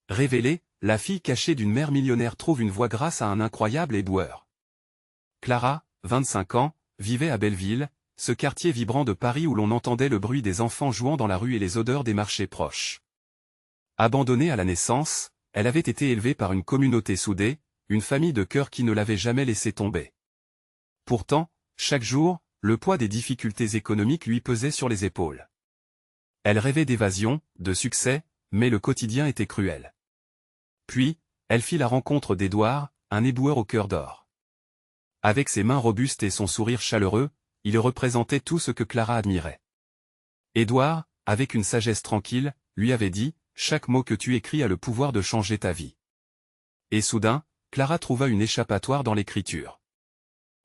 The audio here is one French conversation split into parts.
Révélée, la fille cachée d'une mère millionnaire trouve une voie grâce à un incroyable éboueur. Clara, 25 ans, vivait à Belleville, ce quartier vibrant de Paris où l'on entendait le bruit des enfants jouant dans la rue et les odeurs des marchés proches. Abandonnée à la naissance, elle avait été élevée par une communauté soudée, une famille de cœur qui ne l'avait jamais laissée tomber. Pourtant, chaque jour, le poids des difficultés économiques lui pesait sur les épaules. Elle rêvait d'évasion, de succès, mais le quotidien était cruel. Puis, elle fit la rencontre d'Édouard, un éboueur au cœur d'or. Avec ses mains robustes et son sourire chaleureux, il représentait tout ce que Clara admirait. Édouard, avec une sagesse tranquille, lui avait dit « Chaque mot que tu écris a le pouvoir de changer ta vie ». Et soudain, Clara trouva une échappatoire dans l'écriture.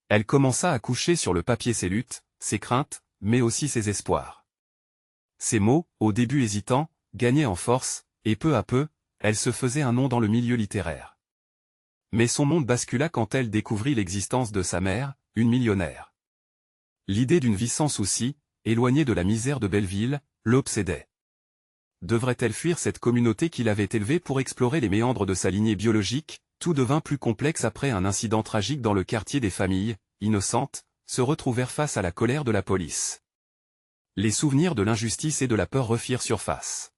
Elle commença à coucher sur le papier ses luttes, ses craintes, mais aussi ses espoirs. Ses mots, au début hésitants, gagnaient en force, et peu à peu, elle se faisait un nom dans le milieu littéraire. Mais son monde bascula quand elle découvrit l'existence de sa mère, une millionnaire. L'idée d'une vie sans soucis, éloignée de la misère de Belleville, l'obsédait. Devrait-elle fuir cette communauté qui l'avait élevée pour explorer les méandres de sa lignée biologique? Tout devint plus complexe après un incident tragique dans le quartier des familles, innocentes, se retrouvèrent face à la colère de la police. Les souvenirs de l'injustice et de la peur refirent surface.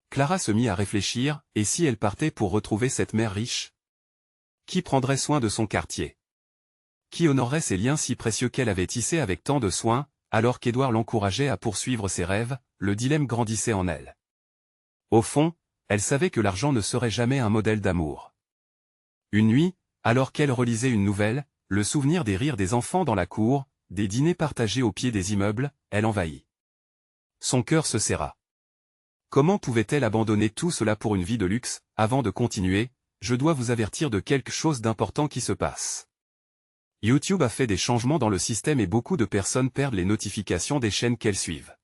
Clara se mit à réfléchir, et si elle partait pour retrouver cette mère riche? Qui prendrait soin de son quartier? Qui honorerait ces liens si précieux qu'elle avait tissés avec tant de soin, alors qu'Édouard l'encourageait à poursuivre ses rêves? Le dilemme grandissait en elle. Au fond, elle savait que l'argent ne serait jamais un modèle d'amour. Une nuit, alors qu'elle relisait une nouvelle, le souvenir des rires des enfants dans la cour, des dîners partagés au pied des immeubles, elle envahit. Son cœur se serra. Comment pouvait-elle abandonner tout cela pour une vie de luxe? Avant de continuer, je dois vous avertir de quelque chose d'important qui se passe. YouTube a fait des changements dans le système et beaucoup de personnes perdent les notifications des chaînes qu'elles suivent.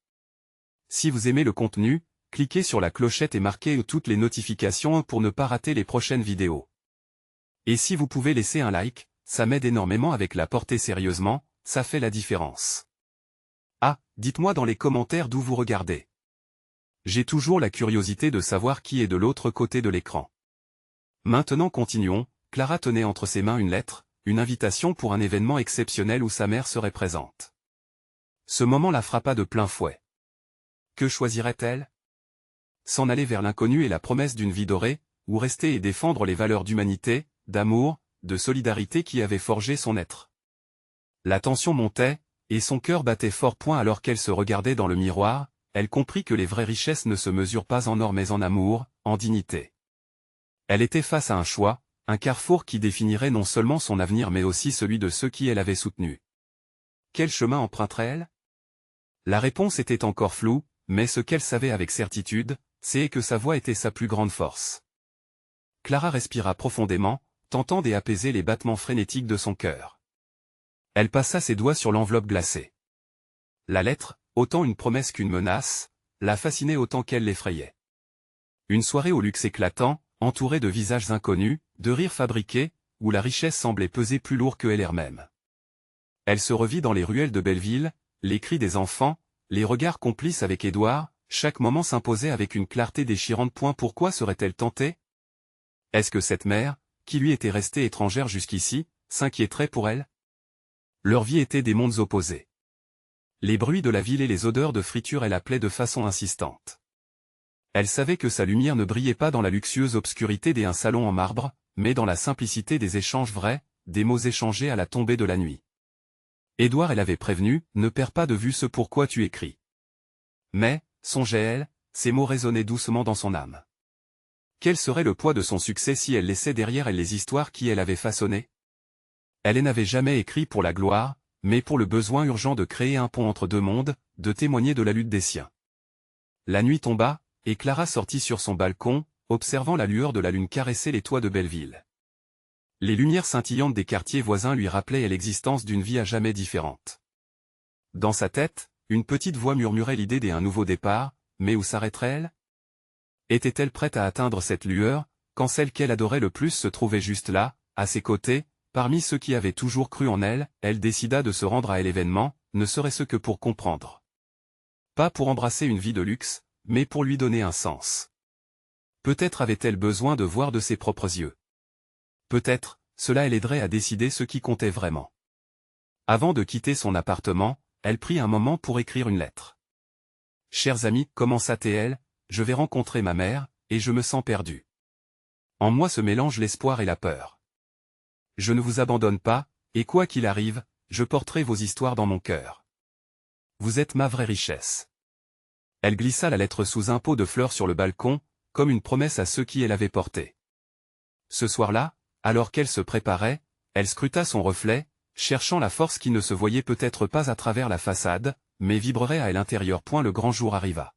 Si vous aimez le contenu, cliquez sur la clochette et marquez toutes les notifications pour ne pas rater les prochaines vidéos. Et si vous pouvez laisser un like, ça m'aide énormément avec la portée sérieusement, ça fait la différence. Ah, dites-moi dans les commentaires d'où vous regardez. J'ai toujours la curiosité de savoir qui est de l'autre côté de l'écran. Maintenant continuons, Clara tenait entre ses mains une lettre, une invitation pour un événement exceptionnel où sa mère serait présente. Ce moment la frappa de plein fouet. Que choisirait-elle? S'en aller vers l'inconnu et la promesse d'une vie dorée, ou rester et défendre les valeurs d'humanité, d'amour, de solidarité qui avaient forgé son être. La tension montait, et son cœur battait fort point alors qu'elle se regardait dans le miroir, elle comprit que les vraies richesses ne se mesurent pas en or mais en amour, en dignité. Elle était face à un choix, un carrefour qui définirait non seulement son avenir mais aussi celui de ceux qui elle avait soutenus. Quel chemin emprunterait-elle? La réponse était encore floue, mais ce qu'elle savait avec certitude, c'est que sa voix était sa plus grande force. Clara respira profondément, tentant d'apaiser les battements frénétiques de son cœur. Elle passa ses doigts sur l'enveloppe glacée. La lettre, autant une promesse qu'une menace, la fascinait autant qu'elle l'effrayait. Une soirée au luxe éclatant, entourée de visages inconnus, de rires fabriqués, où la richesse semblait peser plus lourd que elle-même. Elle se revit dans les ruelles de Belleville, les cris des enfants, les regards complices avec Édouard, chaque moment s'imposait avec une clarté déchirante. Pourquoi serait-elle tentée? Est-ce que cette mère, qui lui était restée étrangère jusqu'ici, s'inquiéterait pour elle? Leur vie était des mondes opposés. Les bruits de la ville et les odeurs de friture elle appelait de façon insistante. Elle savait que sa lumière ne brillait pas dans la luxueuse obscurité d'un salon en marbre, mais dans la simplicité des échanges vrais, des mots échangés à la tombée de la nuit. Édouard elle avait prévenu, ne perds pas de vue ce pourquoi tu écris. Mais, songeait-elle, ces mots résonnaient doucement dans son âme. Quel serait le poids de son succès si elle laissait derrière elle les histoires qui elle avait façonnées? Elle n'avait jamais écrit pour la gloire, mais pour le besoin urgent de créer un pont entre deux mondes, de témoigner de la lutte des siens. La nuit tomba, et Clara sortit sur son balcon, observant la lueur de la lune caresser les toits de Belleville. Les lumières scintillantes des quartiers voisins lui rappelaient l'existence d'une vie à jamais différente. Dans sa tête, une petite voix murmurait l'idée d'un nouveau départ, mais où s'arrêterait-elle? Était-elle prête à atteindre cette lueur, quand celle qu'elle adorait le plus se trouvait juste là, à ses côtés, parmi ceux qui avaient toujours cru en elle? Elle décida de se rendre à l'événement, ne serait-ce que pour comprendre. Pas pour embrasser une vie de luxe, mais pour lui donner un sens. Peut-être avait-elle besoin de voir de ses propres yeux. Peut-être, cela l'aiderait à décider ce qui comptait vraiment. Avant de quitter son appartement, elle prit un moment pour écrire une lettre. « Chers amis, commença-t-elle, je vais rencontrer ma mère, et je me sens perdue. En moi se mélangent l'espoir et la peur. Je ne vous abandonne pas, et quoi qu'il arrive, je porterai vos histoires dans mon cœur. Vous êtes ma vraie richesse. » Elle glissa la lettre sous un pot de fleurs sur le balcon, comme une promesse à ceux qui elle avait porté. Ce soir-là, alors qu'elle se préparait, elle scruta son reflet, cherchant la force qui ne se voyait peut-être pas à travers la façade, mais vibrerait à l'intérieur. Le grand jour arriva.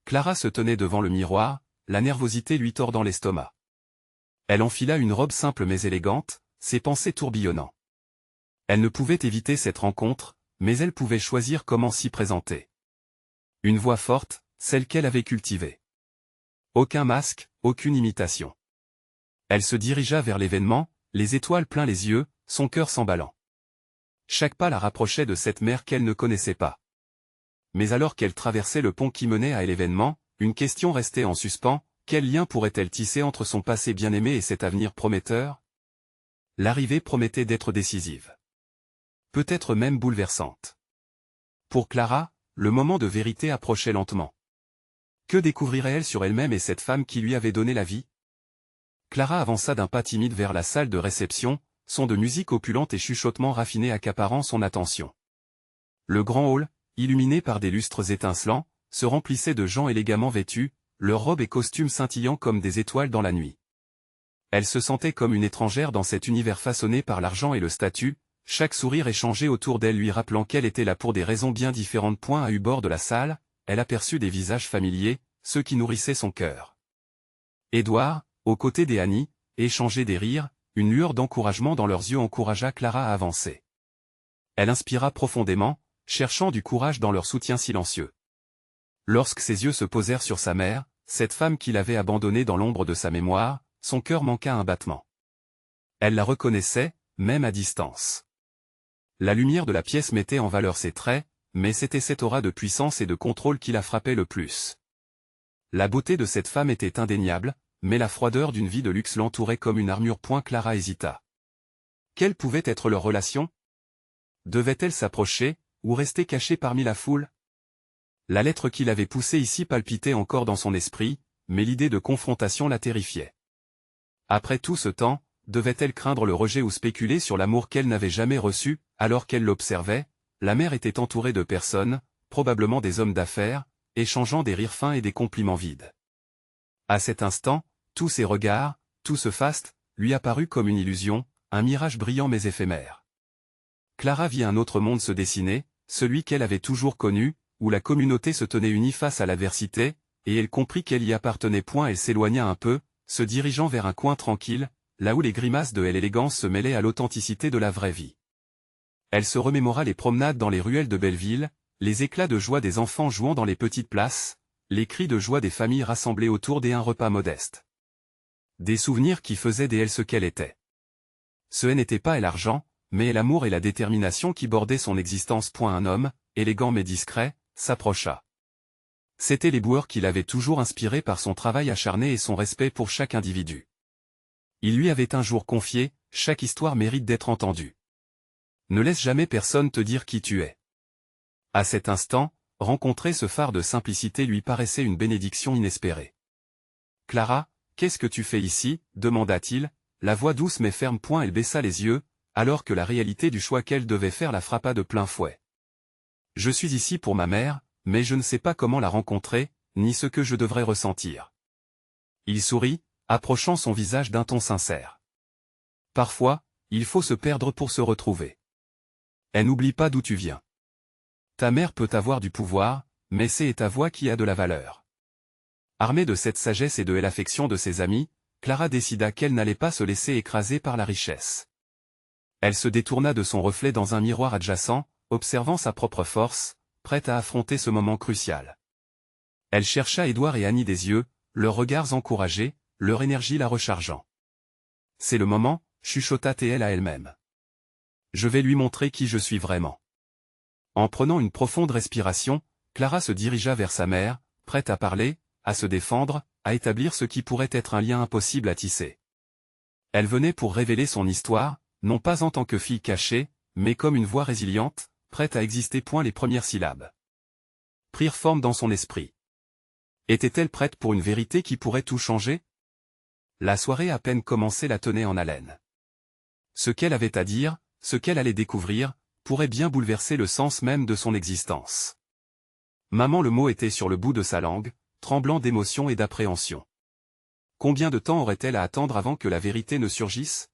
Clara se tenait devant le miroir, la nervosité lui tordant l'estomac. Elle enfila une robe simple mais élégante, ses pensées tourbillonnant. Elle ne pouvait éviter cette rencontre, mais elle pouvait choisir comment s'y présenter. Une voix forte, celle qu'elle avait cultivée. Aucun masque, aucune imitation. Elle se dirigea vers l'événement, les étoiles plein les yeux, son cœur s'emballant. Chaque pas la rapprochait de cette mer qu'elle ne connaissait pas. Mais alors qu'elle traversait le pont qui menait à l'événement, une question restait en suspens, quel lien pourrait-elle tisser entre son passé bien-aimé et cet avenir prometteur? L'arrivée promettait d'être décisive. Peut-être même bouleversante. Pour Clara, le moment de vérité approchait lentement. Que découvrirait-elle sur elle-même et cette femme qui lui avait donné la vie? Clara avança d'un pas timide vers la salle de réception, son de musique opulente et chuchotements raffinés accaparant son attention. Le grand hall, illuminé par des lustres étincelants, se remplissait de gens élégamment vêtus, leurs robes et costumes scintillant comme des étoiles dans la nuit. Elle se sentait comme une étrangère dans cet univers façonné par l'argent et le statut, chaque sourire échangé autour d'elle lui rappelant qu'elle était là pour des raisons bien différentes. À eu bord de la salle, elle aperçut des visages familiers, ceux qui nourrissaient son cœur. Édouard, aux côtés des Annie, échangeait des rires, une lueur d'encouragement dans leurs yeux encouragea Clara à avancer. Elle inspira profondément, cherchant du courage dans leur soutien silencieux. Lorsque ses yeux se posèrent sur sa mère, cette femme qu'il avait abandonnée dans l'ombre de sa mémoire, son cœur manqua un battement. Elle la reconnaissait, même à distance. La lumière de la pièce mettait en valeur ses traits, mais c'était cette aura de puissance et de contrôle qui la frappait le plus. La beauté de cette femme était indéniable, mais la froideur d'une vie de luxe l'entourait comme une armure. Clara hésita. Quelle pouvait être leur relation? Devait-elle s'approcher, ou rester cachée parmi la foule? La lettre qui l'avait poussée ici palpitait encore dans son esprit, mais l'idée de confrontation la terrifiait. Après tout ce temps, devait-elle craindre le rejet ou spéculer sur l'amour qu'elle n'avait jamais reçu? Alors qu'elle l'observait, la mère était entourée de personnes, probablement des hommes d'affaires, échangeant des rires fins et des compliments vides. À cet instant, tous ces regards, tout ce faste, lui apparut comme une illusion, un mirage brillant mais éphémère. Clara vit un autre monde se dessiner, celui qu'elle avait toujours connu, où la communauté se tenait unie face à l'adversité, et elle comprit qu'elle y appartenait. Elle s'éloigna un peu, se dirigeant vers un coin tranquille, là où les grimaces de l'élégance se mêlaient à l'authenticité de la vraie vie. Elle se remémora les promenades dans les ruelles de Belleville, les éclats de joie des enfants jouant dans les petites places, les cris de joie des familles rassemblées autour d'un repas modeste. Des souvenirs qui faisaient d'elle ce qu'elle était. Ce n'était pas l'argent, mais l'amour et la détermination qui bordaient son existence. Un homme, élégant mais discret, s'approcha. C'étaient les boueurs qui l'avaient toujours inspiré par son travail acharné et son respect pour chaque individu. Il lui avait un jour confié, chaque histoire mérite d'être entendue. Ne laisse jamais personne te dire qui tu es. À cet instant, rencontrer ce phare de simplicité lui paraissait une bénédiction inespérée. Clara, qu'est-ce que tu fais ici? Demanda-t-il, la voix douce mais ferme. Elle baissa les yeux, alors que la réalité du choix qu'elle devait faire la frappa de plein fouet. Je suis ici pour ma mère, mais je ne sais pas comment la rencontrer, ni ce que je devrais ressentir. Il sourit, approchant son visage d'un ton sincère. Parfois, il faut se perdre pour se retrouver. Et n'oublie pas d'où tu viens. Ta mère peut avoir du pouvoir, mais c'est ta voix qui a de la valeur. Armée de cette sagesse et de l'affection de ses amis, Clara décida qu'elle n'allait pas se laisser écraser par la richesse. Elle se détourna de son reflet dans un miroir adjacent, observant sa propre force, prête à affronter ce moment crucial. Elle chercha Édouard et Annie des yeux, leurs regards encouragés, leur énergie la rechargeant. C'est le moment, chuchota-t-elle à elle-même. Je vais lui montrer qui je suis vraiment. En prenant une profonde respiration, Clara se dirigea vers sa mère, prête à parler, à se défendre, à établir ce qui pourrait être un lien impossible à tisser. Elle venait pour révéler son histoire, non pas en tant que fille cachée, mais comme une voix résiliente, prête à exister. Les premières syllabes prirent forme dans son esprit. Était-elle prête pour une vérité qui pourrait tout changer? La soirée à peine commencée la tenait en haleine. Ce qu'elle avait à dire, ce qu'elle allait découvrir, pourrait bien bouleverser le sens même de son existence. Maman, le mot était sur le bout de sa langue, tremblant d'émotion et d'appréhension. Combien de temps aurait-elle à attendre avant que la vérité ne surgisse?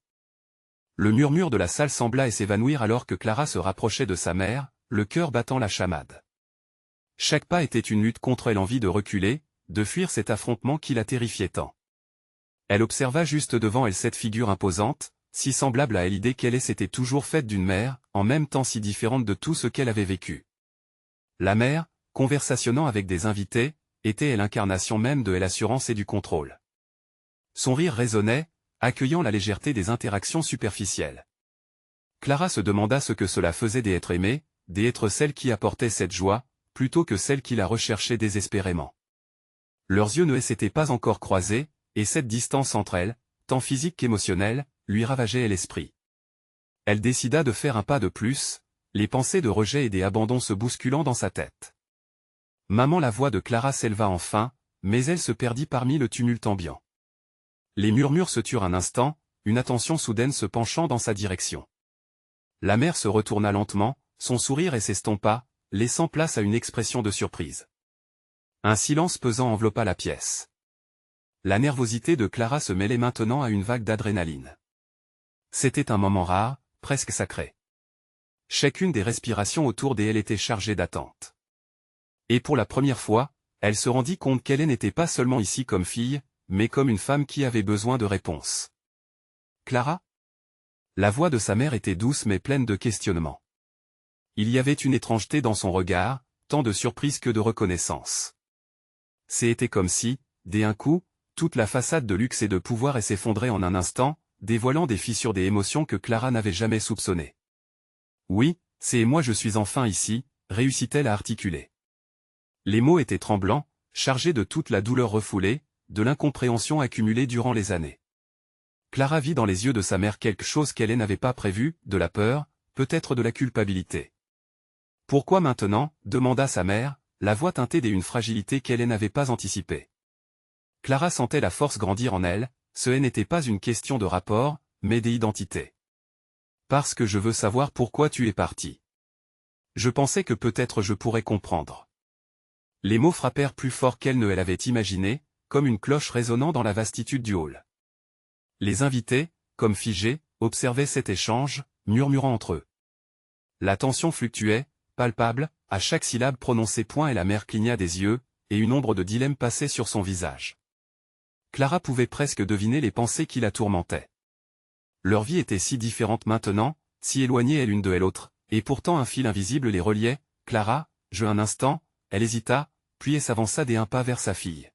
Le murmure de la salle sembla s'évanouir alors que Clara se rapprochait de sa mère, le cœur battant la chamade. Chaque pas était une lutte contre l'envie de reculer, de fuir cet affrontement qui la terrifiait tant. Elle observa juste devant elle cette figure imposante, si semblable à elle. L'idée qu'elle s'était toujours faite d'une mère, en même temps si différente de tout ce qu'elle avait vécu. La mère, conversationnant avec des invités, était l'incarnation même de l'assurance et du contrôle. Son rire résonnait, accueillant la légèreté des interactions superficielles. Clara se demanda ce que cela faisait d'être aimée, d'être celle qui apportait cette joie, plutôt que celle qui la recherchait désespérément. Leurs yeux ne s'étaient pas encore croisés, et cette distance entre elles, tant physique qu'émotionnelle, lui ravageait l'esprit. Elle décida de faire un pas de plus, les pensées de rejet et d'abandon se bousculant dans sa tête. Maman, la voix de Clara s'éleva enfin, mais elle se perdit parmi le tumulte ambiant. Les murmures se turent un instant, une attention soudaine se penchant dans sa direction. La mère se retourna lentement, son sourire s'estompa, laissant place à une expression de surprise. Un silence pesant enveloppa la pièce. La nervosité de Clara se mêlait maintenant à une vague d'adrénaline. C'était un moment rare, presque sacré. Chacune des respirations autour d'elle était chargée d'attente. Et pour la première fois, elle se rendit compte qu'elle n'était pas seulement ici comme fille, mais comme une femme qui avait besoin de réponses. Clara? La voix de sa mère était douce mais pleine de questionnements. Il y avait une étrangeté dans son regard, tant de surprise que de reconnaissance. C'était comme si, d'un coup, toute la façade de luxe et de pouvoir s'effondrait en un instant, dévoilant des fissures des émotions que Clara n'avait jamais soupçonnées. Oui, c'est moi, je suis enfin ici, réussit-elle à articuler. Les mots étaient tremblants, chargés de toute la douleur refoulée, de l'incompréhension accumulée durant les années. Clara vit dans les yeux de sa mère quelque chose qu'elle n'avait pas prévu, de la peur, peut-être de la culpabilité. « Pourquoi maintenant ?» demanda sa mère, la voix teintée d'une fragilité qu'elle n'avait pas anticipée. Clara sentait la force grandir en elle, ce n'était pas une question de rapport, mais d'identité. « Parce que je veux savoir pourquoi tu es parti. Je pensais que peut-être je pourrais comprendre. » Les mots frappèrent plus fort qu'elle ne l'avait imaginé, comme une cloche résonnant dans la vastitude du hall. Les invités, comme figés, observaient cet échange, murmurant entre eux. La tension fluctuait, palpable, à chaque syllabe prononcée. Et la mère cligna des yeux, et une ombre de dilemme passait sur son visage. Clara pouvait presque deviner les pensées qui la tourmentaient. Leur vie était si différente maintenant, si éloignées l'une de l'autre, et pourtant un fil invisible les reliait. « Clara, un instant », elle hésita, puis s'avança d'un pas vers sa fille.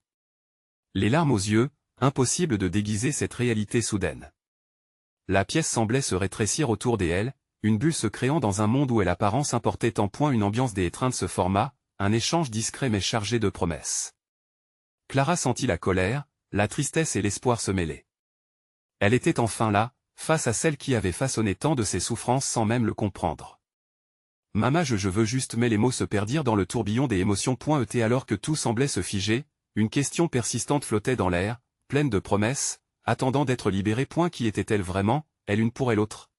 Les larmes aux yeux, impossible de déguiser cette réalité soudaine. La pièce semblait se rétrécir autour d'elle, une bulle se créant dans un monde où l'apparence importait en point une ambiance d'étreinte se forma, un échange discret mais chargé de promesses. Clara sentit la colère, la tristesse et l'espoir se mêler. Elle était enfin là, face à celle qui avait façonné tant de ses souffrances sans même le comprendre. « Maman, je veux juste » mais les mots se perdirent dans le tourbillon des émotions. Alors que tout semblait se figer, une question persistante flottait dans l'air, pleine de promesses, attendant d'être libérée. Qui était-elle vraiment, elle une pour l'autre?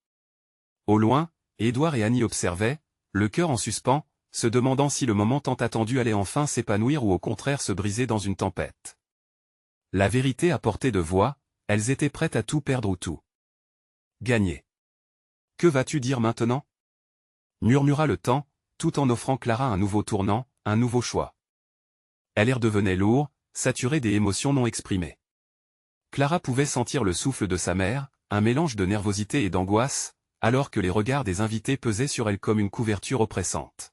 Au loin, Édouard et Annie observaient, le cœur en suspens, se demandant si le moment tant attendu allait enfin s'épanouir ou au contraire se briser dans une tempête. La vérité à portée de voix, elles étaient prêtes à tout perdre ou tout gagner. « Que vas-tu dire maintenant ?» murmura le temps, tout en offrant Clara un nouveau tournant, un nouveau choix. Elle redevenait lourd, saturée des émotions non exprimées. Clara pouvait sentir le souffle de sa mère, un mélange de nervosité et d'angoisse, alors que les regards des invités pesaient sur elle comme une couverture oppressante.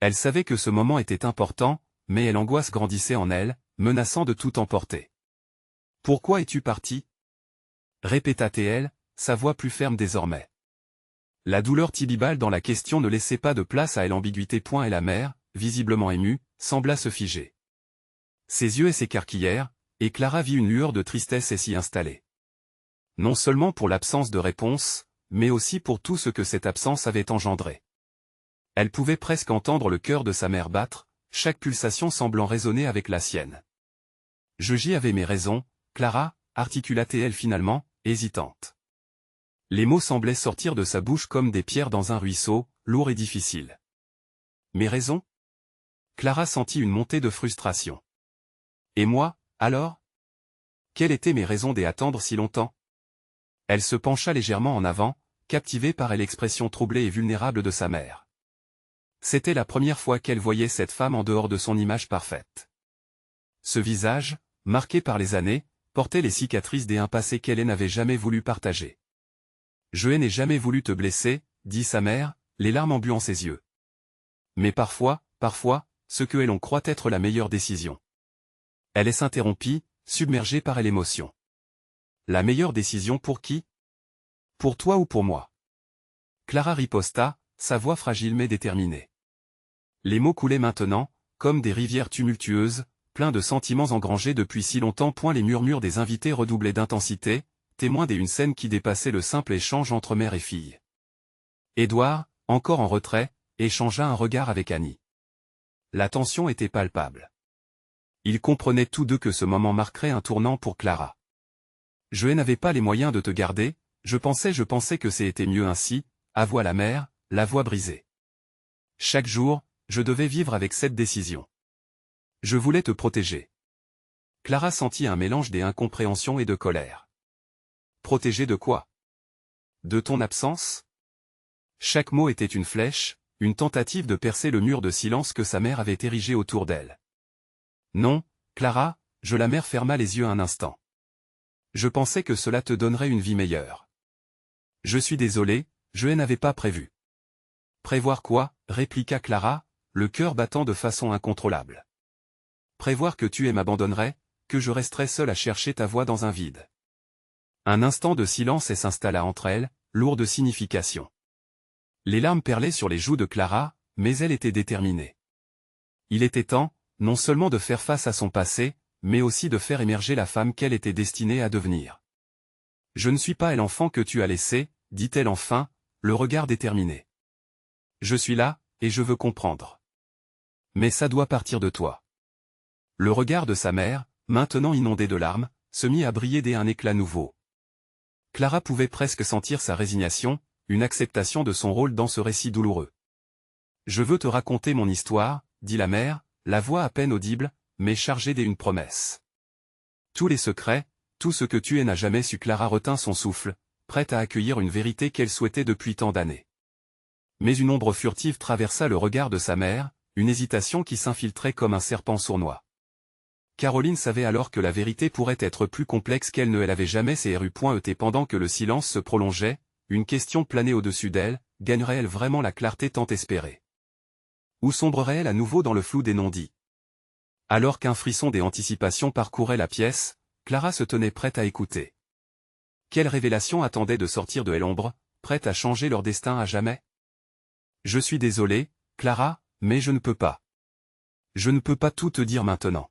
Elle savait que ce moment était important, mais l'angoisse grandissait en elle, menaçant de tout emporter. « Pourquoi es-tu parti ?» répéta-t-elle, sa voix plus ferme désormais. La douleur tibibale dans la question ne laissait pas de place à l'ambiguïté. Et la mère, visiblement émue, sembla se figer. Ses yeux s'écarquillèrent, et Clara vit une lueur de tristesse s'y installer. Non seulement pour l'absence de réponse, mais aussi pour tout ce que cette absence avait engendré. Elle pouvait presque entendre le cœur de sa mère battre, chaque pulsation semblant résonner avec la sienne. J'y avais mes raisons, Clara, articula-t-elle finalement, hésitante. Les mots semblaient sortir de sa bouche comme des pierres dans un ruisseau, lourds et difficiles. Mes raisons? Clara sentit une montée de frustration. Et moi, alors? Quelles étaient mes raisons d'y attendre si longtemps? Elle se pencha légèrement en avant, captivée par l'expression troublée et vulnérable de sa mère. C'était la première fois qu'elle voyait cette femme en dehors de son image parfaite. Ce visage, marqué par les années, portait les cicatrices d'un passé qu'elle n'avait jamais voulu partager. Je n'ai jamais voulu te blesser, dit sa mère, les larmes embuant ses yeux. Mais parfois, ce que l'on croit être la meilleure décision. Elle s'interrompit, submergée par l'émotion. La meilleure décision pour qui? Pour toi ou pour moi? Clara riposta, sa voix fragile mais déterminée. Les mots coulaient maintenant, comme des rivières tumultueuses, pleins de sentiments engrangés depuis si longtemps. Les murmures des invités redoublaient d'intensité, témoins d'une scène qui dépassait le simple échange entre mère et fille. Édouard, encore en retrait, échangea un regard avec Annie. La tension était palpable. Ils comprenaient tous deux que ce moment marquerait un tournant pour Clara. Je n'avais pas les moyens de te garder, je pensais que c'était mieux ainsi, avoua la mère, la voix brisée. Chaque jour, je devais vivre avec cette décision. Je voulais te protéger. Clara sentit un mélange d'incompréhension et de colère. Protéger de quoi? De ton absence? Chaque mot était une flèche, une tentative de percer le mur de silence que sa mère avait érigé autour d'elle. Non, Clara, la mère ferma les yeux un instant. Je pensais que cela te donnerait une vie meilleure. Je suis désolé, je n'avais pas prévu. Prévoir quoi? Répliqua Clara, le cœur battant de façon incontrôlable. Prévoir que tu m'abandonnerais, que je resterais seule à chercher ta voix dans un vide. Un instant de silence s'installa entre elles, lourd de signification. Les larmes perlaient sur les joues de Clara, mais elle était déterminée. Il était temps, non seulement de faire face à son passé, mais aussi de faire émerger la femme qu'elle était destinée à devenir. Je ne suis pas l'enfant que tu as laissé, dit-elle enfin, le regard déterminé. Je suis là, et je veux comprendre. Mais ça doit partir de toi. Le regard de sa mère, maintenant inondé de larmes, se mit à briller d'un éclat nouveau. Clara pouvait presque sentir sa résignation, une acceptation de son rôle dans ce récit douloureux. Je veux te raconter mon histoire, dit la mère, la voix à peine audible, mais chargée d'une promesse. Tous les secrets, tout ce que tu n'as jamais su. Clara retint son souffle, prête à accueillir une vérité qu'elle souhaitait depuis tant d'années. Mais une ombre furtive traversa le regard de sa mère, une hésitation qui s'infiltrait comme un serpent sournois. Caroline savait alors que la vérité pourrait être plus complexe qu'elle ne l'avait jamais CRU.ET. Pendant que le silence se prolongeait, une question planait au-dessus d'elle, gagnerait-elle vraiment la clarté tant espérée? Ou sombrerait-elle à nouveau dans le flou des non-dits? Alors qu'un frisson d'anticipation parcourait la pièce, Clara se tenait prête à écouter. Quelle révélation attendait de sortir de l'ombre, prête à changer leur destin à jamais? Je suis désolé, Clara, mais je ne peux pas. Je ne peux pas tout te dire maintenant.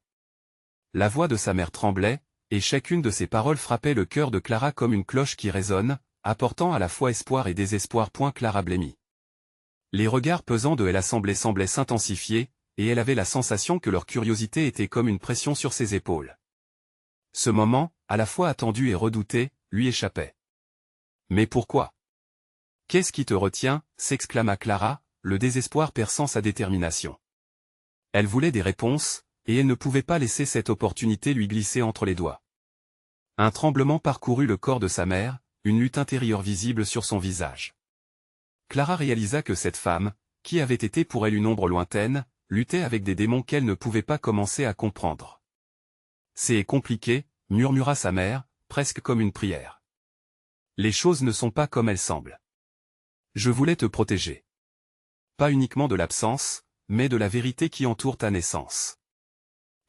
La voix de sa mère tremblait, et chacune de ses paroles frappait le cœur de Clara comme une cloche qui résonne, apportant à la fois espoir et désespoir. Clara blêmit. Les regards pesants de elle semblaient s'intensifier, et elle avait la sensation que leur curiosité était comme une pression sur ses épaules. Ce moment, à la fois attendu et redouté, lui échappait. Mais pourquoi? Qu'est-ce qui te retient? S'exclama Clara, le désespoir perçant sa détermination. Elle voulait des réponses, et elle ne pouvait pas laisser cette opportunité lui glisser entre les doigts. Un tremblement parcourut le corps de sa mère, une lutte intérieure visible sur son visage. Clara réalisa que cette femme, qui avait été pour elle une ombre lointaine, luttait avec des démons qu'elle ne pouvait pas commencer à comprendre. C'est compliqué, murmura sa mère, presque comme une prière. Les choses ne sont pas comme elles semblent. Je voulais te protéger. Pas uniquement de l'absence, mais de la vérité qui entoure ta naissance.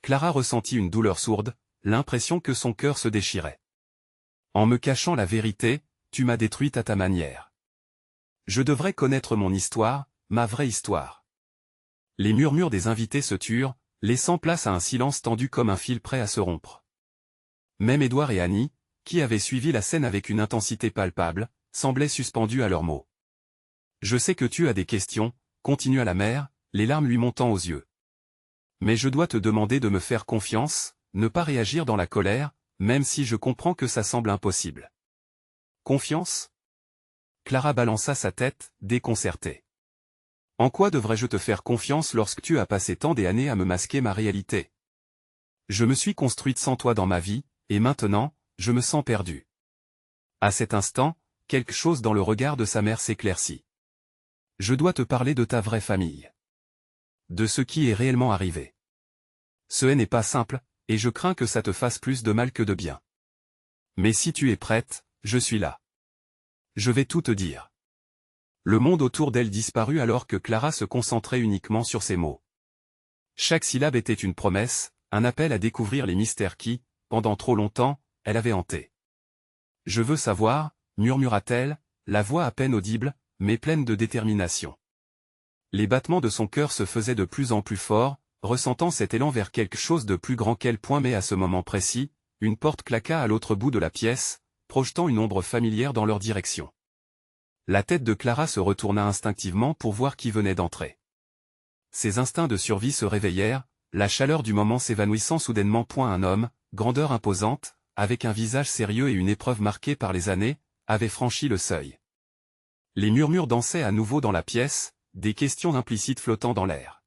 Clara ressentit une douleur sourde, l'impression que son cœur se déchirait. En me cachant la vérité, tu m'as détruite à ta manière. Je devrais connaître mon histoire, ma vraie histoire. Les murmures des invités se turent, laissant place à un silence tendu comme un fil prêt à se rompre. Même Édouard et Annie, qui avaient suivi la scène avec une intensité palpable, semblaient suspendus à leurs mots. « Je sais que tu as des questions », continua la mère, les larmes lui montant aux yeux. « Mais je dois te demander de me faire confiance, ne pas réagir dans la colère, même si je comprends que ça semble impossible. » Confiance ? Clara balança sa tête, déconcertée. « En quoi devrais-je te faire confiance lorsque tu as passé tant d'années à me masquer ma réalité ? Je me suis construite sans toi dans ma vie, et maintenant, je me sens perdue. » À cet instant, quelque chose dans le regard de sa mère s'éclaircit. « Je dois te parler de ta vraie famille. De ce qui est réellement arrivé. Ce n'est pas simple, et je crains que ça te fasse plus de mal que de bien. Mais si tu es prête, je suis là. Je vais tout te dire. » Le monde autour d'elle disparut alors que Clara se concentrait uniquement sur ses mots. Chaque syllabe était une promesse, un appel à découvrir les mystères qui, pendant trop longtemps, elle avait hanté. « Je veux savoir », murmura-t-elle, la voix à peine audible, mais pleine de détermination. Les battements de son cœur se faisaient de plus en plus forts, ressentant cet élan vers quelque chose de plus grand qu'elle. Mais à ce moment précis, une porte claqua à l'autre bout de la pièce, projetant une ombre familière dans leur direction. La tête de Clara se retourna instinctivement pour voir qui venait d'entrer. Ses instincts de survie se réveillèrent, la chaleur du moment s'évanouissant soudainement. Un homme, grandeur imposante, avec un visage sérieux et une épreuve marquée par les années, avait franchi le seuil. Les murmures dansaient à nouveau dans la pièce, des questions implicites flottant dans l'air.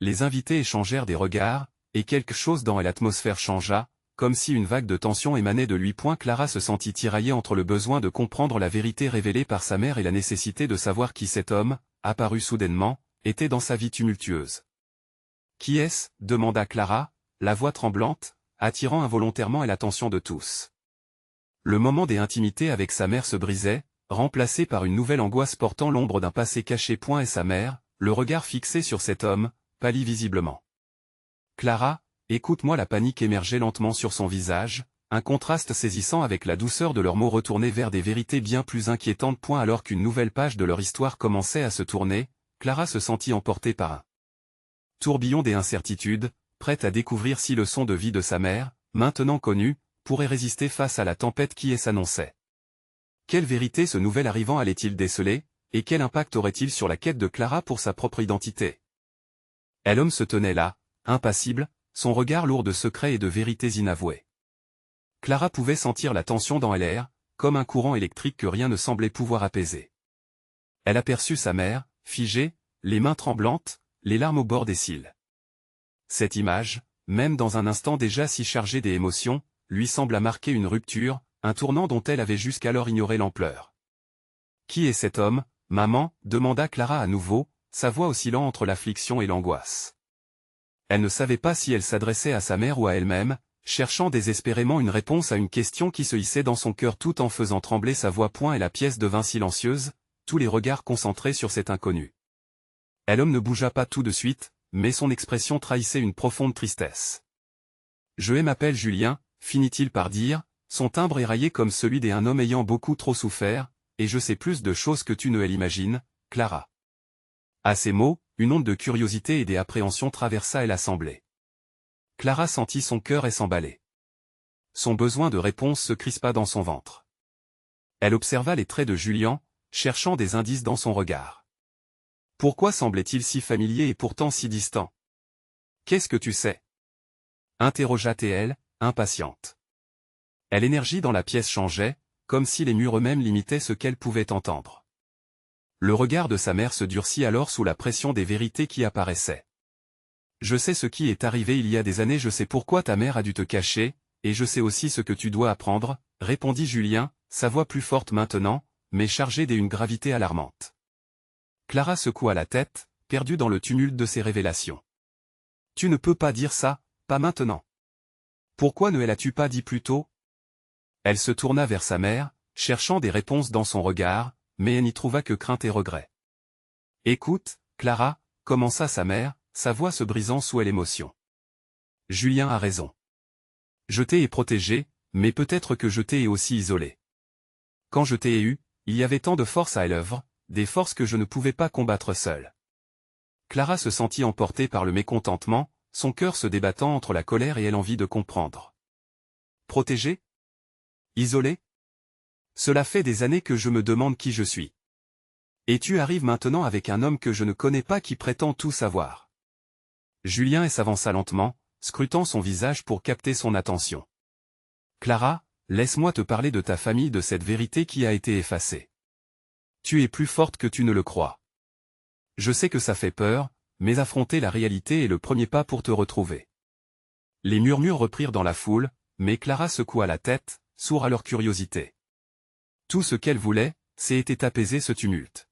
Les invités échangèrent des regards, et quelque chose dans l'atmosphère changea, comme si une vague de tension émanait de lui. Clara se sentit tiraillée entre le besoin de comprendre la vérité révélée par sa mère et la nécessité de savoir qui cet homme, apparu soudainement, était dans sa vie tumultueuse. « Qui est-ce » demanda Clara, la voix tremblante, attirant involontairement l'attention de tous. Le moment des intimités avec sa mère se brisait, remplacé par une nouvelle angoisse portant l'ombre d'un passé caché. Et sa mère, le regard fixé sur cet homme, pâlit visiblement. « Clara, écoute-moi » La panique émergeait lentement sur son visage, un contraste saisissant avec la douceur de leurs mots retournés vers des vérités bien plus inquiétantes. Alors qu'une nouvelle page de leur histoire commençait à se tourner, Clara se sentit emportée par un tourbillon des incertitudes, prête à découvrir si le son de vie de sa mère, maintenant connu, pourrait résister face à la tempête qui s'annonçait. Quelle vérité ce nouvel arrivant allait-il déceler, et quel impact aurait-il sur la quête de Clara pour sa propre identité ? L'homme se tenait là, impassible, son regard lourd de secrets et de vérités inavouées. Clara pouvait sentir la tension dans l'air, comme un courant électrique que rien ne semblait pouvoir apaiser. Elle aperçut sa mère, figée, les mains tremblantes, les larmes au bord des cils. Cette image, même dans un instant déjà si chargé d'émotions, lui sembla marquer une rupture, un tournant dont elle avait jusqu'alors ignoré l'ampleur. « Qui est cet homme, maman » demanda Clara à nouveau, sa voix oscillant entre l'affliction et l'angoisse. Elle ne savait pas si elle s'adressait à sa mère ou à elle-même, cherchant désespérément une réponse à une question qui se hissait dans son cœur tout en faisant trembler sa voix. Et la pièce devint silencieuse, tous les regards concentrés sur cet inconnu. L'homme ne bougea pas tout de suite, mais son expression trahissait une profonde tristesse. « Je m'appelle Julien », finit-il par dire, son timbre éraillé comme celui d'un homme ayant beaucoup trop souffert, « et je sais plus de choses que tu ne l'imagines, Clara. » À ces mots, une onde de curiosité et d'appréhension traversa l'assemblée. Clara sentit son cœur s'emballer. Son besoin de réponse se crispa dans son ventre. Elle observa les traits de Julien, cherchant des indices dans son regard. Pourquoi semblait-il si familier et pourtant si distant ? « Qu'est-ce que tu sais » interrogea-t-elle, impatiente. L'énergie dans la pièce changeait, comme si les murs eux-mêmes limitaient ce qu'elle pouvait entendre. Le regard de sa mère se durcit alors sous la pression des vérités qui apparaissaient. « Je sais ce qui est arrivé il y a des années, je sais pourquoi ta mère a dû te cacher, et je sais aussi ce que tu dois apprendre, » répondit Julien, sa voix plus forte maintenant, mais chargée d'une gravité alarmante. Clara secoua la tête, perdue dans le tumulte de ses révélations. « Tu ne peux pas dire ça, pas maintenant. Pourquoi ne l'as-tu pas dit plus tôt ?» Elle se tourna vers sa mère, cherchant des réponses dans son regard, mais elle n'y trouva que crainte et regret. « Écoute, Clara » commença sa mère, sa voix se brisant sous l'émotion. « Julien a raison. Je t'ai protégé, mais peut-être que je t'ai aussi isolé. Quand je t'ai eu, il y avait tant de force à l'œuvre, des forces que je ne pouvais pas combattre seule. » Clara se sentit emportée par le mécontentement, son cœur se débattant entre la colère et l'envie de comprendre. Protégé? Isolé? Cela fait des années que je me demande qui je suis. Et tu arrives maintenant avec un homme que je ne connais pas qui prétend tout savoir. Julien s'avança lentement, scrutant son visage pour capter son attention. Clara, laisse-moi te parler de ta famille, de cette vérité qui a été effacée. Tu es plus forte que tu ne le crois. Je sais que ça fait peur, mais affronter la réalité est le premier pas pour te retrouver. Les murmures reprirent dans la foule, mais Clara secoua la tête, sourd à leur curiosité. Tout ce qu'elle voulait, c'était apaiser ce tumulte.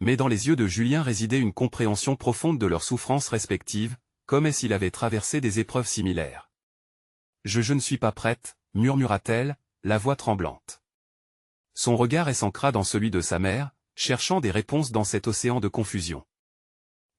Mais dans les yeux de Julien résidait une compréhension profonde de leurs souffrances respectives, comme s'il avait traversé des épreuves similaires. « Je ne suis pas prête », murmura-t-elle, la voix tremblante. Son regard s'ancra dans celui de sa mère, cherchant des réponses dans cet océan de confusion.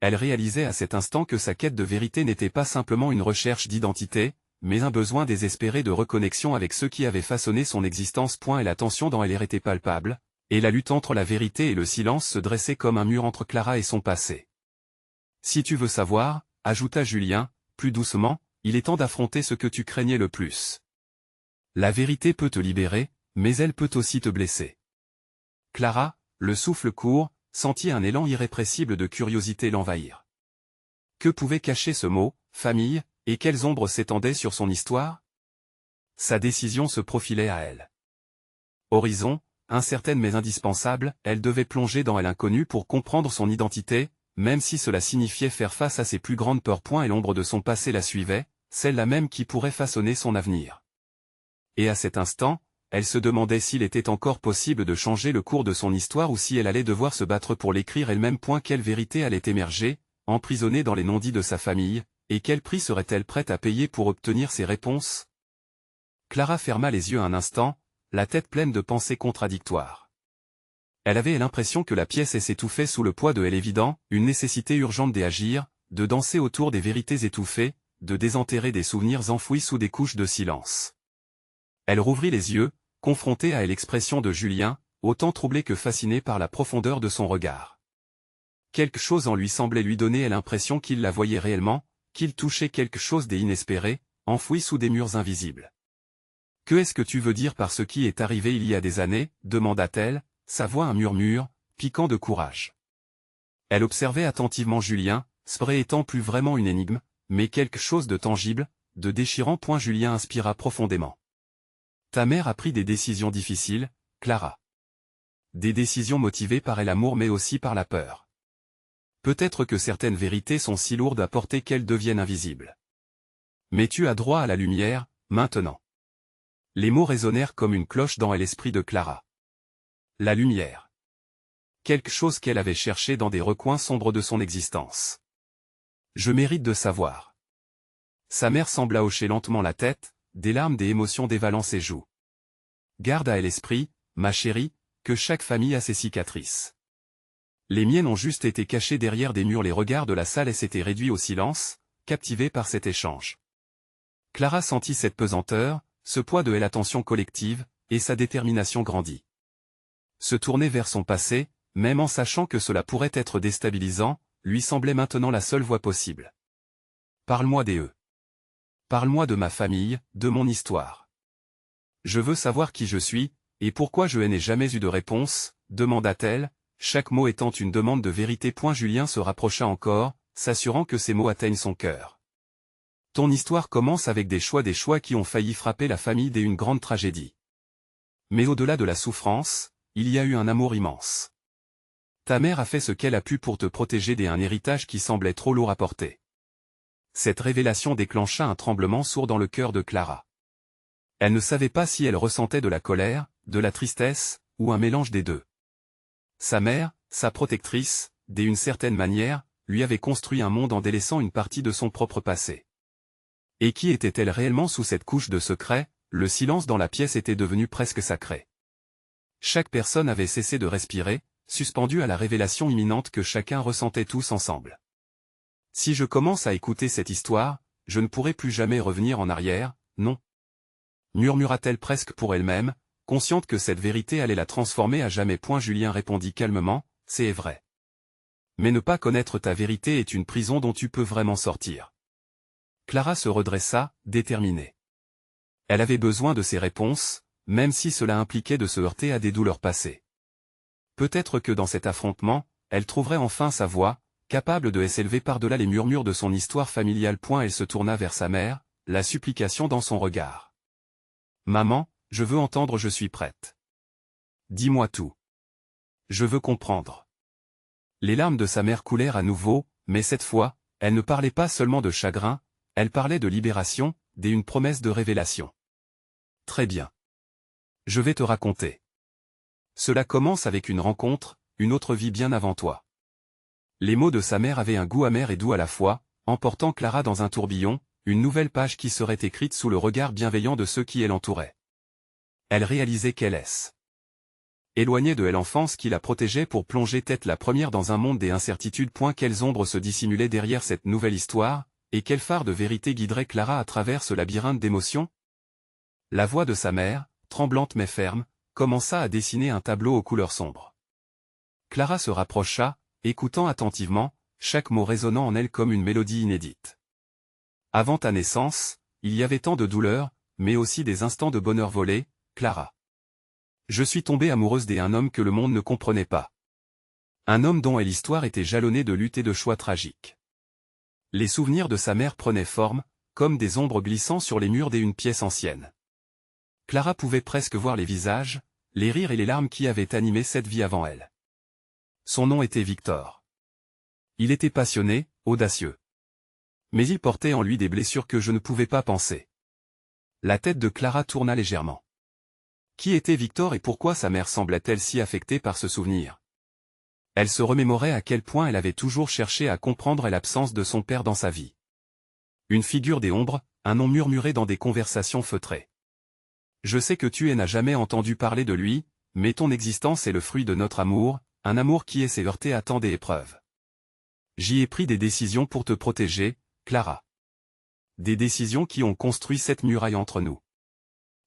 Elle réalisait à cet instant que sa quête de vérité n'était pas simplement une recherche d'identité, mais un besoin désespéré de reconnexion avec ceux qui avaient façonné son existence. Et la tension dans elle était palpable, et la lutte entre la vérité et le silence se dressait comme un mur entre Clara et son passé. « Si tu veux savoir, » ajouta Julien, plus doucement, « il est temps d'affronter ce que tu craignais le plus. La vérité peut te libérer, mais elle peut aussi te blesser. » Clara, le souffle court, sentit un élan irrépressible de curiosité l'envahir. Que pouvait cacher ce mot, famille, et quelles ombres s'étendaient sur son histoire? Sa décision se profilait à elle. Horizon, incertaine mais indispensable, elle devait plonger dans l'inconnu pour comprendre son identité, même si cela signifiait faire face à ses plus grandes peurs. Et l'ombre de son passé la suivait, celle-là même qui pourrait façonner son avenir. Et à cet instant, elle se demandait s'il était encore possible de changer le cours de son histoire ou si elle allait devoir se battre pour l'écrire elle-même. Quelle vérité allait émerger, emprisonnée dans les non-dits de sa famille, et quel prix serait-elle prête à payer pour obtenir ces réponses? Clara ferma les yeux un instant, la tête pleine de pensées contradictoires. Elle avait l'impression que la pièce s'étouffait sous le poids de l'évident, une nécessité urgente d'agir, de danser autour des vérités étouffées, de désenterrer des souvenirs enfouis sous des couches de silence. Elle rouvrit les yeux, confrontée à l'expression de Julien, autant troublée que fascinée par la profondeur de son regard. Quelque chose en lui semblait lui donner l'impression qu'il la voyait réellement, qu'il touchait quelque chose d'inespéré, enfoui sous des murs invisibles. « Que est-ce que tu veux dire par ce qui est arrivé il y a des années ?» demanda-t-elle, sa voix un murmure, piquant de courage. Elle observait attentivement Julien, ce étant plus vraiment une énigme, mais quelque chose de tangible, de déchirant. Julien inspira profondément. « Ta mère a pris des décisions difficiles, Clara. Des décisions motivées par l'amour mais aussi par la peur. Peut-être que certaines vérités sont si lourdes à porter qu'elles deviennent invisibles. Mais tu as droit à la lumière, maintenant. » Les mots résonnèrent comme une cloche dans l'esprit de Clara. La lumière. Quelque chose qu'elle avait cherché dans des recoins sombres de son existence. Je mérite de savoir. Sa mère sembla hocher lentement la tête, des larmes des émotions dévalant ses joues. Garde à l'esprit, ma chérie, que chaque famille a ses cicatrices. Les miennes ont juste été cachées derrière des murs. Les regards de la salle s'étaient réduits au silence, captivés par cet échange. Clara sentit cette pesanteur, ce poids de l'attention collective, et sa détermination grandit. Se tourner vers son passé, même en sachant que cela pourrait être déstabilisant, lui semblait maintenant la seule voie possible. Parle-moi d'eux. Parle-moi de ma famille, de mon histoire. Je veux savoir qui je suis, et pourquoi je n'ai jamais eu de réponse, demanda-t-elle, chaque mot étant une demande de vérité. Julien se rapprocha encore, s'assurant que ces mots atteignent son cœur. Ton histoire commence avec des choix qui ont failli frapper la famille dès une grande tragédie. Mais au-delà de la souffrance, il y a eu un amour immense. Ta mère a fait ce qu'elle a pu pour te protéger d'un héritage qui semblait trop lourd à porter. Cette révélation déclencha un tremblement sourd dans le cœur de Clara. Elle ne savait pas si elle ressentait de la colère, de la tristesse, ou un mélange des deux. Sa mère, sa protectrice, d'une certaine manière, lui avait construit un monde en délaissant une partie de son propre passé. Et qui était-elle réellement sous cette couche de secret? Le silence dans la pièce était devenu presque sacré. Chaque personne avait cessé de respirer, suspendue à la révélation imminente que chacun ressentait tous ensemble. Si je commence à écouter cette histoire, je ne pourrai plus jamais revenir en arrière, non. Murmura-t-elle presque pour elle-même, consciente que cette vérité allait la transformer à jamais. Julien répondit calmement, c'est vrai. Mais ne pas connaître ta vérité est une prison dont tu peux vraiment sortir. Clara se redressa, déterminée. Elle avait besoin de ces réponses, même si cela impliquait de se heurter à des douleurs passées. Peut-être que dans cet affrontement, elle trouverait enfin sa voix, capable de s'élever par-delà les murmures de son histoire familiale. Elle se tourna vers sa mère, la supplication dans son regard. « Maman, je veux entendre, je suis prête. Dis-moi tout. Je veux comprendre. » Les larmes de sa mère coulèrent à nouveau, mais cette fois, elle ne parlait pas seulement de chagrin, elle parlait de libération, d'une promesse de révélation. « Très bien. Je vais te raconter. Cela commence avec une rencontre, une autre vie bien avant toi. » Les mots de sa mère avaient un goût amer et doux à la fois, emportant Clara dans un tourbillon, une nouvelle page qui serait écrite sous le regard bienveillant de ceux qui l'entouraient. Elle réalisait qu'elle éloignée de l'enfance qui la protégeait pour plonger tête la première dans un monde des incertitudes. Quelles ombres se dissimulaient derrière cette nouvelle histoire, et quel phare de vérité guiderait Clara à travers ce labyrinthe d'émotions? La voix de sa mère, tremblante mais ferme, commença à dessiner un tableau aux couleurs sombres. Clara se rapprocha, écoutant attentivement, chaque mot résonnant en elle comme une mélodie inédite. Avant ta naissance, il y avait tant de douleurs, mais aussi des instants de bonheur volés, Clara. Je suis tombée amoureuse d'un homme que le monde ne comprenait pas. Un homme dont l'histoire était jalonnée de luttes et de choix tragiques. Les souvenirs de sa mère prenaient forme, comme des ombres glissant sur les murs d'une pièce ancienne. Clara pouvait presque voir les visages, les rires et les larmes qui avaient animé cette vie avant elle. Son nom était Victor. Il était passionné, audacieux. Mais il portait en lui des blessures que je ne pouvais pas penser. La tête de Clara tourna légèrement. Qui était Victor et pourquoi sa mère semblait-elle si affectée par ce souvenir? Elle se remémorait à quel point elle avait toujours cherché à comprendre l'absence de son père dans sa vie. Une figure des ombres, un nom murmuré dans des conversations feutrées. Je sais que tu n'as jamais entendu parler de lui, mais ton existence est le fruit de notre amour, un amour qui s'est heurté à tant d'épreuves. J'y ai pris des décisions pour te protéger, Clara. Des décisions qui ont construit cette muraille entre nous.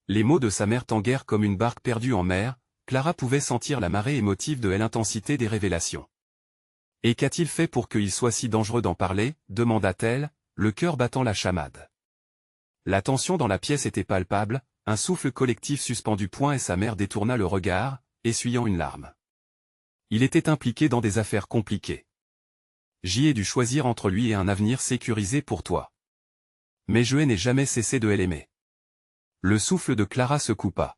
Les mots de sa mère tanguèrent comme une barque perdue en mer, Clara pouvait sentir la marée émotive de l'intensité des révélations. « Et qu'a-t-il fait pour qu'il soit si dangereux d'en parler ?» demanda-t-elle, le cœur battant la chamade. La tension dans la pièce était palpable, un souffle collectif suspendu. Et sa mère détourna le regard, essuyant une larme. Il était impliqué dans des affaires compliquées. J'y ai dû choisir entre lui et un avenir sécurisé pour toi. Mais je n'ai jamais cessé de l'aimer. Le souffle de Clara se coupa.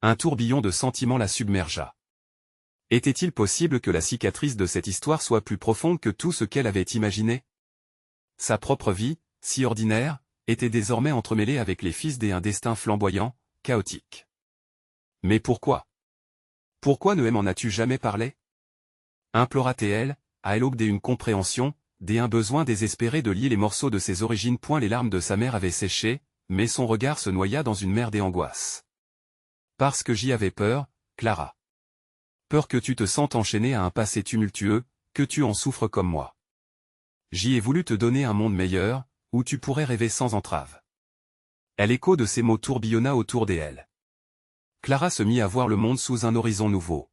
Un tourbillon de sentiments la submergea. Était-il possible que la cicatrice de cette histoire soit plus profonde que tout ce qu'elle avait imaginé? Sa propre vie, si ordinaire, était désormais entremêlée avec les fils d'un destin flamboyant, chaotique. Mais pourquoi? Pourquoi ne m'en as-tu jamais parlé? Implora-t-elle, à l'aube d'une compréhension, d'un besoin désespéré de lier les morceaux de ses origines. Les larmes de sa mère avaient séché, mais son regard se noya dans une mer d'angoisse. Parce que j'y avais peur, Clara. Peur que tu te sentes enchaînée à un passé tumultueux, que tu en souffres comme moi. J'y ai voulu te donner un monde meilleur, où tu pourrais rêver sans entrave. L'écho de ces mots tourbillonna autour d'elle. Clara se mit à voir le monde sous un horizon nouveau.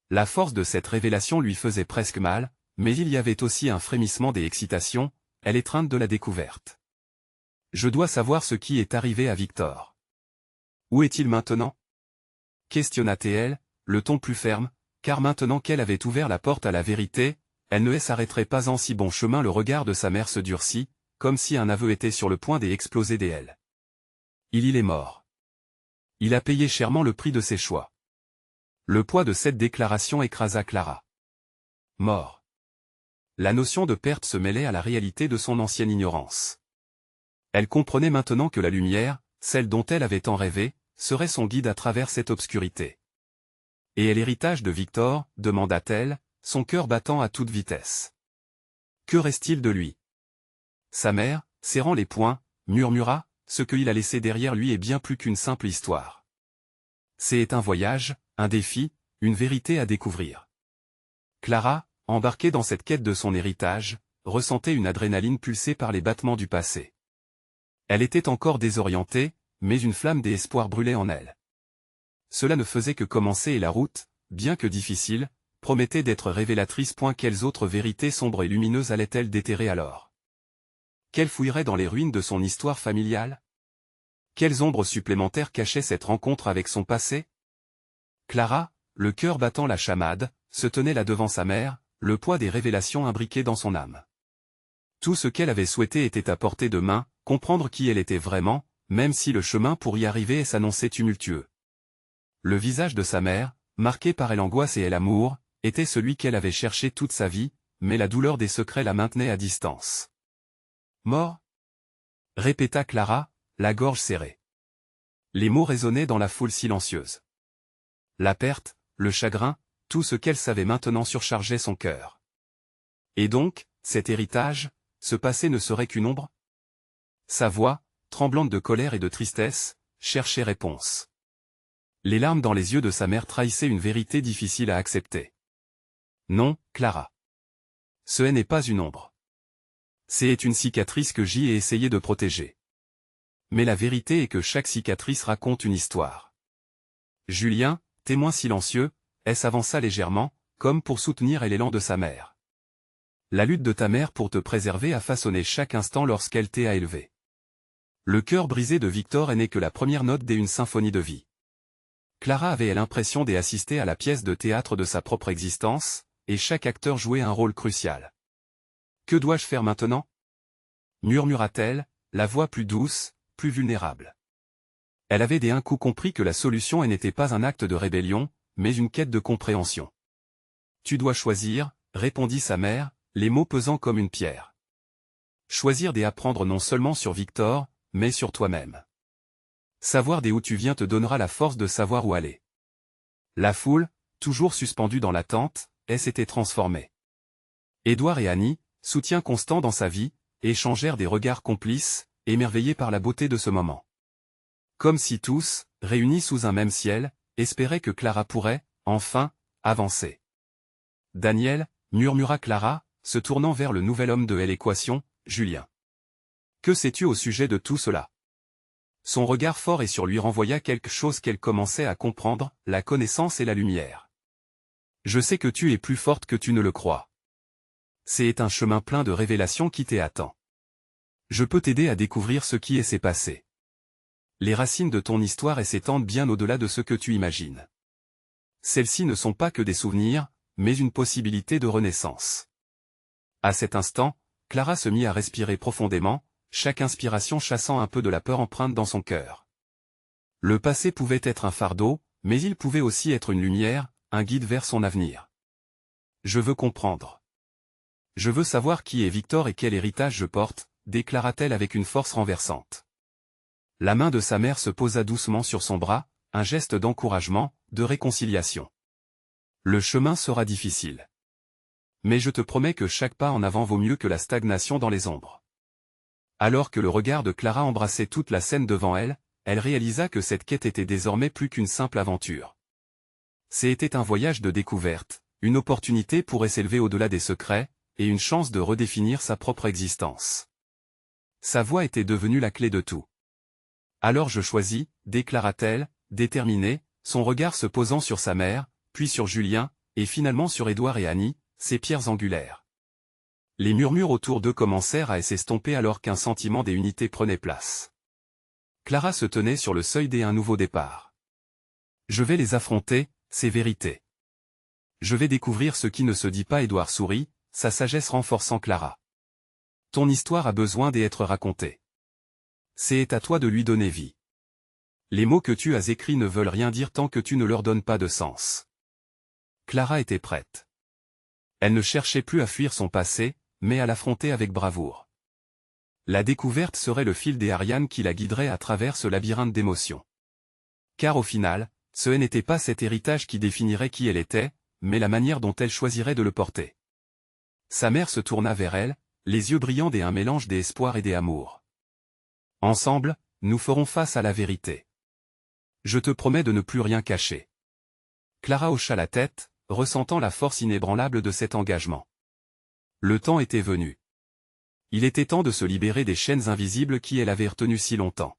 La force de cette révélation lui faisait presque mal, mais il y avait aussi un frémissement d'excitation, l'étreinte de la découverte. Je dois savoir ce qui est arrivé à Victor. Où est-il maintenant? Questionna-t-elle, le ton plus ferme, car maintenant qu'elle avait ouvert la porte à la vérité, elle ne s'arrêterait pas en si bon chemin. Le regard de sa mère se durcit, comme si un aveu était sur le point d'exploser d'elle. Il est mort. Il a payé chèrement le prix de ses choix. Le poids de cette déclaration écrasa Clara. Mort. La notion de perte se mêlait à la réalité de son ancienne ignorance. Elle comprenait maintenant que la lumière, celle dont elle avait tant rêvé, serait son guide à travers cette obscurité. Et l'héritage de Victor, demanda-t-elle, son cœur battant à toute vitesse. Que reste-t-il de lui? Sa mère, serrant les poings, murmura, ce qu'il a laissé derrière lui est bien plus qu'une simple histoire. C'est un voyage, un défi, une vérité à découvrir. Clara, embarquée dans cette quête de son héritage, ressentait une adrénaline pulsée par les battements du passé. Elle était encore désorientée, mais une flamme d'espoir brûlait en elle. Cela ne faisait que commencer et la route, bien que difficile, promettait d'être révélatrice. Quelles autres vérités sombres et lumineuses allait-elle déterrer alors? Qu'elle fouillerait dans les ruines de son histoire familiale? Quelles ombres supplémentaires cachaient cette rencontre avec son passé? Clara, le cœur battant la chamade, se tenait là devant sa mère, le poids des révélations imbriquées dans son âme. Tout ce qu'elle avait souhaité était à portée de main, comprendre qui elle était vraiment, même si le chemin pour y arriver s'annonçait tumultueux. Le visage de sa mère, marqué par l'angoisse et l'amour, était celui qu'elle avait cherché toute sa vie, mais la douleur des secrets la maintenait à distance. Mort? Répéta Clara, la gorge serrée. Les mots résonnaient dans la foule silencieuse. La perte, le chagrin, tout ce qu'elle savait maintenant surchargeait son cœur. Et donc, cet héritage, ce passé ne serait qu'une ombre? Sa voix, tremblante de colère et de tristesse, cherchait réponse. Les larmes dans les yeux de sa mère trahissaient une vérité difficile à accepter. Non, Clara. Ce n'est pas une ombre. C'est une cicatrice que j'y ai essayé de protéger. Mais la vérité est que chaque cicatrice raconte une histoire. Julien, témoin silencieux, s'avança légèrement, comme pour soutenir l'élan de sa mère. La lutte de ta mère pour te préserver a façonné chaque instant lorsqu'elle t'a élevé. Le cœur brisé de Victor n'est que la première note d'une symphonie de vie. Clara avait l'impression d'assister à la pièce de théâtre de sa propre existence, et chaque acteur jouait un rôle crucial. Que dois-je faire maintenant? Murmura-t-elle, la voix plus douce, plus vulnérable. Elle avait d'un coup compris que la solution n'était pas un acte de rébellion, mais une quête de compréhension. Tu dois choisir, répondit sa mère, les mots pesant comme une pierre. Choisir d'apprendre non seulement sur Victor, mais sur toi-même. Savoir d'où tu viens te donnera la force de savoir où aller. La foule, toujours suspendue dans l'attente, s'était transformée. Édouard et Annie, soutien constant dans sa vie, échangèrent des regards complices, émerveillés par la beauté de ce moment. Comme si tous, réunis sous un même ciel, espéraient que Clara pourrait, enfin, avancer. Daniel, murmura Clara, se tournant vers le nouvel homme de l'équation, Julien. Que sais-tu au sujet de tout cela? Son regard fort et sur lui renvoya quelque chose qu'elle commençait à comprendre, la connaissance et la lumière. Je sais que tu es plus forte que tu ne le crois. C'est un chemin plein de révélations qui t'attend. Je peux t'aider à découvrir ce qui s'est passé. Les racines de ton histoire s'étendent bien au-delà de ce que tu imagines. Celles-ci ne sont pas que des souvenirs, mais une possibilité de renaissance. À cet instant, Clara se mit à respirer profondément, chaque inspiration chassant un peu de la peur empreinte dans son cœur. Le passé pouvait être un fardeau, mais il pouvait aussi être une lumière, un guide vers son avenir. Je veux comprendre. Je veux savoir qui est Victor et quel héritage je porte, déclara-t-elle avec une force renversante. La main de sa mère se posa doucement sur son bras, un geste d'encouragement, de réconciliation. Le chemin sera difficile. Mais je te promets que chaque pas en avant vaut mieux que la stagnation dans les ombres. Alors que le regard de Clara embrassait toute la scène devant elle, elle réalisa que cette quête était désormais plus qu'une simple aventure. C'était un voyage de découverte, une opportunité pour s'élever au-delà des secrets, et une chance de redéfinir sa propre existence. Sa voix était devenue la clé de tout. Alors je choisis, déclara-t-elle, déterminée, son regard se posant sur sa mère, puis sur Julien, et finalement sur Édouard et Annie, ses pierres angulaires. Les murmures autour d'eux commencèrent à s'estomper alors qu'un sentiment d'unité prenait place. Clara se tenait sur le seuil d'un nouveau départ. Je vais les affronter, ces vérités. Je vais découvrir ce qui ne se dit pas. Édouard sourit, sa sagesse renforçant Clara. Ton histoire a besoin d'être racontée. C'est à toi de lui donner vie. Les mots que tu as écrits ne veulent rien dire tant que tu ne leur donnes pas de sens. Clara était prête. Elle ne cherchait plus à fuir son passé, mais à l'affronter avec bravoure. La découverte serait le fil des Ariane qui la guiderait à travers ce labyrinthe d'émotions. Car au final, ce n'était pas cet héritage qui définirait qui elle était, mais la manière dont elle choisirait de le porter. Sa mère se tourna vers elle, les yeux brillants d'un mélange d'espoir et d'amour. Ensemble, nous ferons face à la vérité. Je te promets de ne plus rien cacher. Clara hocha la tête, ressentant la force inébranlable de cet engagement. Le temps était venu. Il était temps de se libérer des chaînes invisibles qui elle avait retenues si longtemps.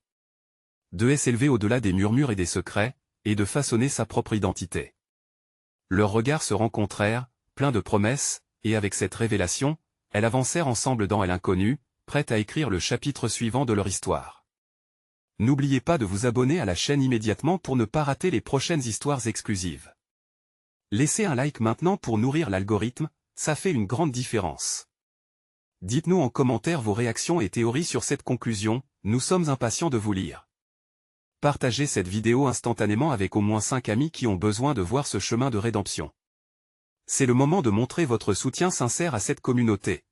De s'élever au-delà des murmures et des secrets, et de façonner sa propre identité. Leurs regards se rencontrèrent, pleins de promesses, et avec cette révélation, elles avancèrent ensemble dans l'inconnu, prêtes à écrire le chapitre suivant de leur histoire. N'oubliez pas de vous abonner à la chaîne immédiatement pour ne pas rater les prochaines histoires exclusives. Laissez un like maintenant pour nourrir l'algorithme, ça fait une grande différence. Dites-nous en commentaire vos réactions et théories sur cette conclusion, nous sommes impatients de vous lire. Partagez cette vidéo instantanément avec au moins 5 amis qui ont besoin de voir ce chemin de rédemption. C'est le moment de montrer votre soutien sincère à cette communauté.